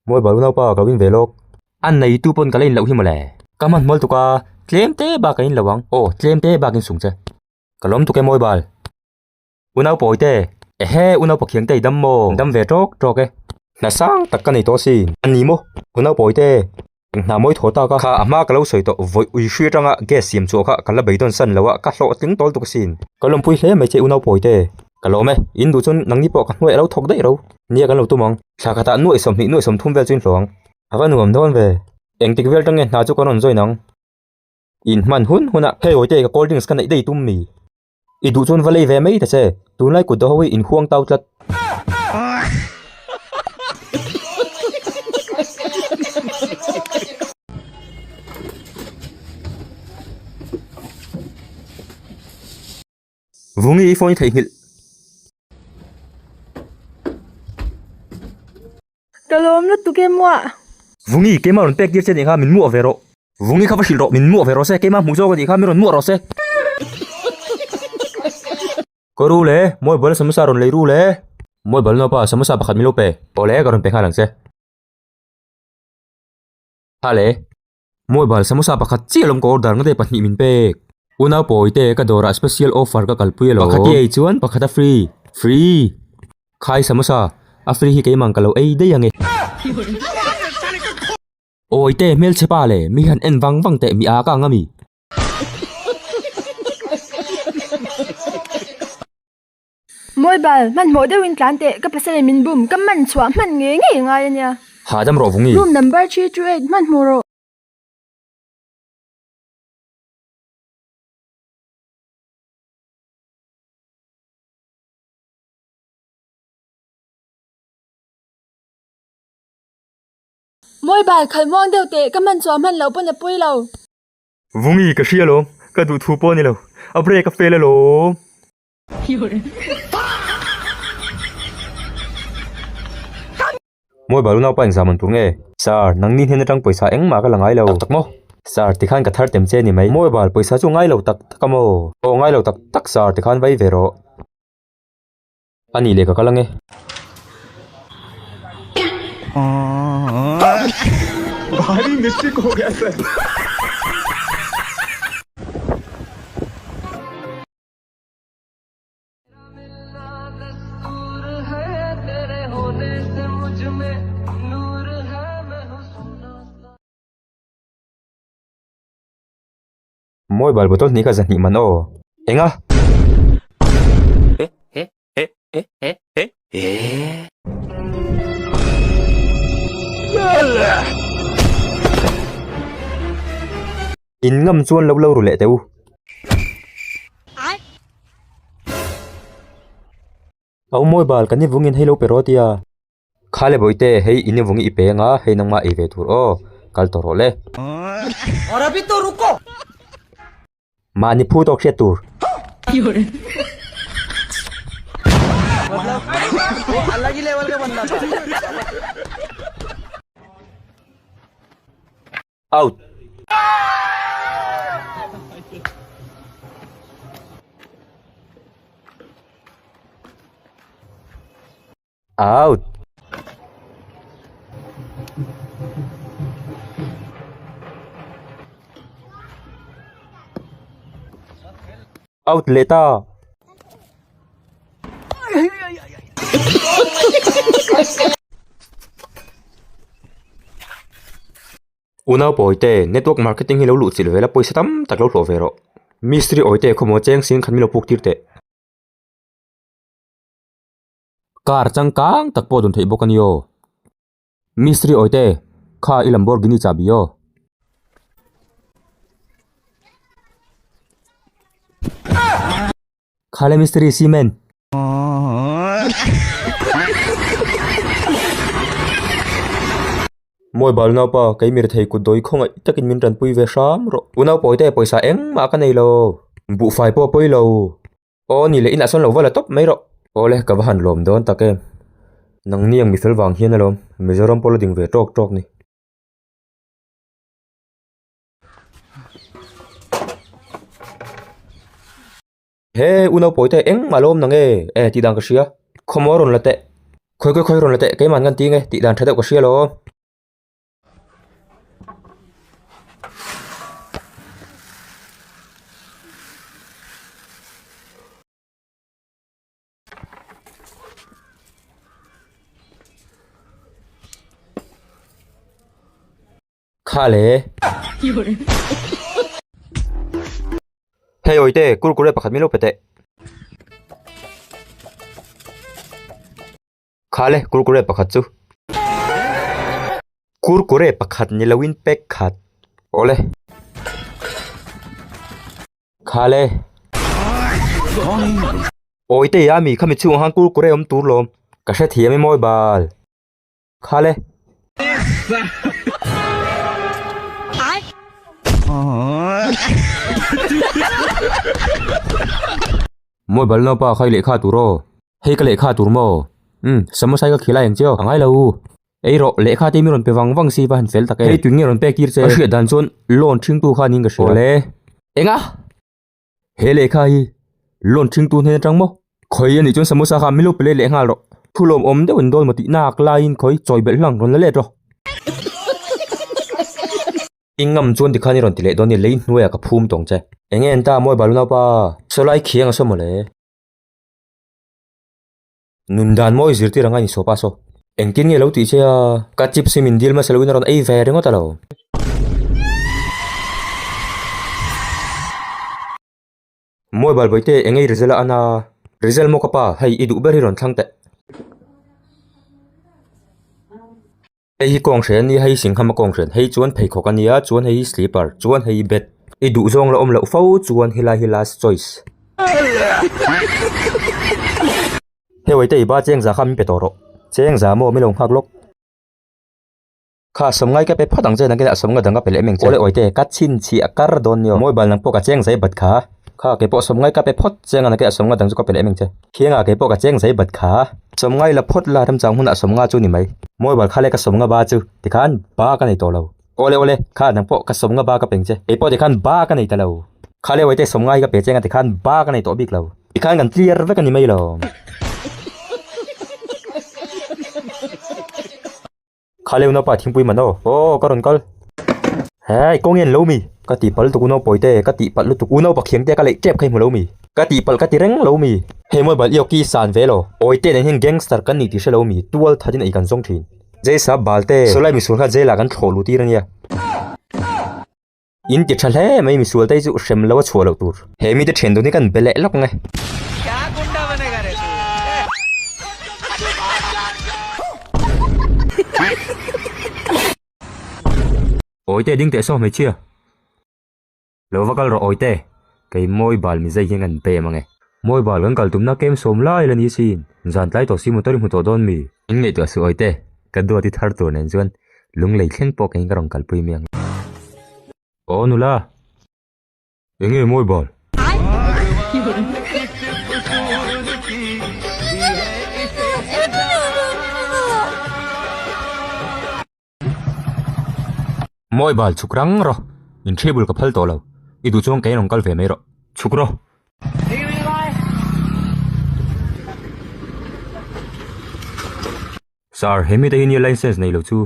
moi balu na pa kawin velok an nei tu pon kalain lo hi male kaman mol tu ka tlem te ba kain lawang o tlem te ba kin sung che kalom tu ke moi bal unau poi te he unau pakhiang te dam mo dam ve trok trok e na sang tak ka nei to si ani mo unau poi te na moi thota ka kha ama ka lo soi to voi ui hri tanga ge sim chu kha kala beidon san lawa ka hlo ting tol tu ka sin kalom pui hle mai che unau poi te kalome in du chun nang ni po ka hnuai lo thok dei ro nia kan lo tu mong thla kha ta nuai som thum vel chin hlong ava nuam don ve eng tik vel tang e na chu kon on zoi nang in man huna he oi te ka cold drinks kan nei dei tum mi i du chun valei ve mai ta che tu lai ku do hoi in huang tau tlat vungi phone thei hil kalom na tu ke mo vungi ke ma ron pek dir che ni kha min mu avero vungi kha ba hil ro min mu avero se ke ma mu jo ga di kha mi ron mu ro se ko ru le moi bol samasa ron le ru le moi bol no pa samasa pakhat mi lo pe ole ga ron pe kha lang se ale moi bal samasa pakhat chi lom ko order ngade pahni min pe una poite ka dora special offer ka kalpui lo pakhati ei chuan pakhata free khai samosa a free hi ke mang kalo ei de yange oite mel chepa le mi han en wang te mi a ka ngami moi bal man mo de win tlan te ka pasal min bum ka man chwa man nge ngai nya ha dam ro vungi room number 328 man mo ro moi bal khal mong deu te ka man chwa man lo pon pui lo vungi ka hria lo ka du thu po ni lo a break ka fel lo moi balu na pa exam an tu nge sir nang ni hen tang paisa eng ma ka langai lo tak mo sir tikhan ka thar tem che ni mai moi bal paisa chu ngai lo tak takamo o ngai lo tak sir tikhan vai vero ani le ka kalange भारी मिस्टेक हो गया sir moi bal botol ni ka zani man o enga in ngam chuan lo ru le teu au moi bal kan ni vungin helo perotia khale boite hei ini vungi ipenga hei nangma e ve tur o kal to role और अभी तो रुको mani phu to khre tur वो अलग ही लेवल का बंदा था out out out leta una poite network marketing hi lo lu chil vela poisa tam tak lo hlo vero mystery oite khomo cheng sin khan mi lo puk tirte car changkang tak po dun thei bokan yo mystery oite kha i Lamborghini chabi yo khale mystery cement moi bal na pa kai mir thei ku doi khonga takin min ran pui ve sham ro una poite paisa eng ma ka nei lo bu fai po poi lo o ni le in ason lo wala top mai ro ole ka van lom don take nang niang mi fel wang hian alom mizoram polo ding ve tok tok ni he una poite eng malom nange e ti dang ka sia khomoron late khoi ron late ke man gan ti nge ti dan thada ko sia lo Khale. Hey oite, kurkure pakhat milo pete. Khale, kurkure pakhat chu. Kurkure pakhat nilawin pekhat. Ole. Khale. Oite yami khami chu hang kurkure turlom. Kashe thiami moi bal. Khale. Moi bal no pa khai le kha turo. Hei ka le kha turmo. Samosai ka khila yang chio angai lo. Ei ro le kha ti mi ron pe wang si ba han fel tak ei twing ron pe kir che. Ka dan chon lon thing tu kha ning ka shole. Enga. He le kha hi lon thing tu ne tang mo. Khoi ani chon samosa kha mi lo ple le nga ro. Thulom om de won dol mati nak lain khoi choi bel lang ron le ro. Ingam chuan ti khani ron ti le don ni lein nuya ka phum tong che engen ta moi baluna pa solai khiang so mole nundan moi zirti ranga ni so pa so engtin nge lo ti che ka chip simin dil ma selwin ron ei ve rengo talo moi bal boite engei rizela ana rizel mo ka pa hei idu beri ron thangte Hei kong shen ni hei sing khama kong shen hei chuan phei khok ania chuan hei sleeper chuan hei bed I du zong la om la fo chuan hilas choice he wai te ba cheng za kham pe toro cheng za mo mi long phak lok kha som ngai ka pe phatang che nang ke som nga danga pe le meng che ole oi te ka chin chi akar don yo moi bal nang po ka cheng zai bat kha kha ke po som ngai ka pe phot cheng ana ke som nga dang chu ka pe le meng che khianga ke po ka cheng zai bat kha som ngai la phot la tham chang hun a som nga chu ni mai moi bal khale ka som nga ba chu ti khan ba ka nei to lo ole kha nang po ka som nga ba ka peng che e po ti khan ba ka nei ta lo khale wai te som ngai ka pe chenga ti khan ba ka nei to bik lo ti khan kan clear ve ka ni mai lo khale no pa thingpui mano o karon kal hai kongen lo mi ka ti pal tu no poite ka ti pal lu tu no pa khiang te ka le chep khai mu lo mi ka ti pal ka ti reng lo mi he moi bal yo ki san ve lo oite ne hin gangster kan ni ti she lo mi tual thadin ai kan song thin je sa balte solai mi sur kha je la kan tholu ti ran ya in ti thale mai mi sul tai chu shem lo chho lo tur he mi te then do ni kan bele lok ngai क्या गुंडा बनेगा रे oite ding te so mai chia lo vakal ro oite kai moi bal mi zai hingan pe mangai moi bal kan kal tumna kem som lai la ni sin zan tlai to si mu tori mu to don mi in ngai to su oite ka do ti thar to nen chuan lung lei thleng po kai karong kal pui miang o nula enge moi bal moi bal chukrang ro in table ka phal to lo I du chong kai rong kal ve mai ro chukro sir hemi te in license nei lo chu